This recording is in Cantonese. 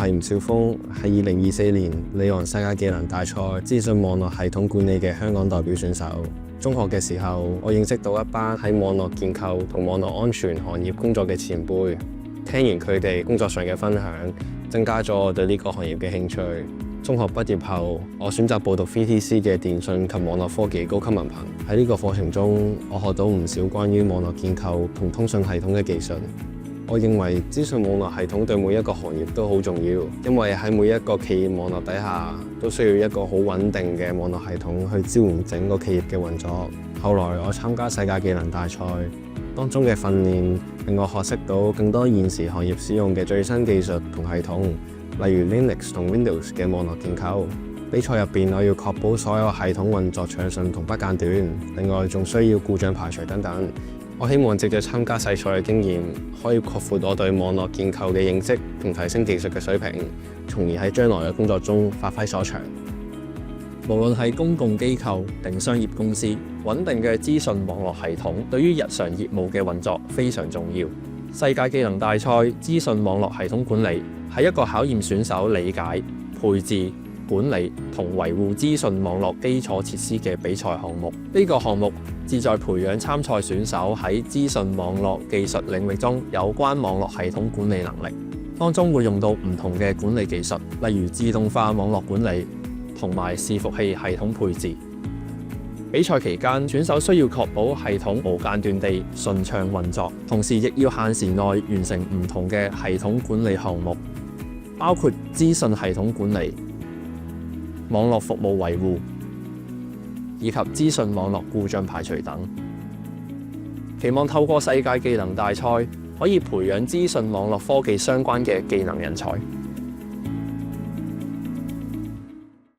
係吳少峰，係2024年里昂世界技能大賽資訊網絡系統管理嘅香港代表選手。中學嘅時候，我認識到一班喺網絡建構同網絡安全行業工作嘅前輩，聽完佢哋工作上嘅分享，增加咗我對呢個行業嘅興趣。中學畢業後，我選擇報讀 VTC 嘅電訊及網絡科技高級文憑。喺呢個課程中，我學到唔少關於網絡建構同通訊系統嘅技術。我認為資訊網絡系統對每一個行業都好重要，因為喺每一個企業網絡底下，都需要一個好穩定嘅網絡系統去支援整個企業嘅運作。後來我參加世界技能大賽，當中嘅訓練令我學識到更多現時行業使用嘅最新技術同系統，例如 Linux 同 Windows 嘅網絡建構。比賽入邊，我要確保所有系統運作暢順同不間斷，另外仲需要故障排除等等。我希望藉著參加細賽嘅經驗，可以擴闊我對網絡建構嘅認識同提升技術嘅水平，從而喺將來嘅工作中發揮所長。無論係公共機構定商業公司，穩定嘅資訊網絡系統對於日常業務嘅運作非常重要。世界技能大賽資訊網絡系統管理係一個考驗選手理解、配置、管理同維護資訊網絡基礎設施嘅比賽項目。呢個項目旨在培養參賽選手喺資訊網絡技術領域中有關網絡系統管理能力。當中會用到唔同嘅管理技術，例如自動化網絡管理同埋伺服器系統配置。比賽期間，選手需要確保系統無間斷地順暢運作，同時亦要限時內完成唔同嘅系統管理項目，包括資訊系統管理、網絡服務維護以及資訊網絡故障排除等。期望透過世界技能大賽可以培養資訊網絡科技相關嘅技能人才。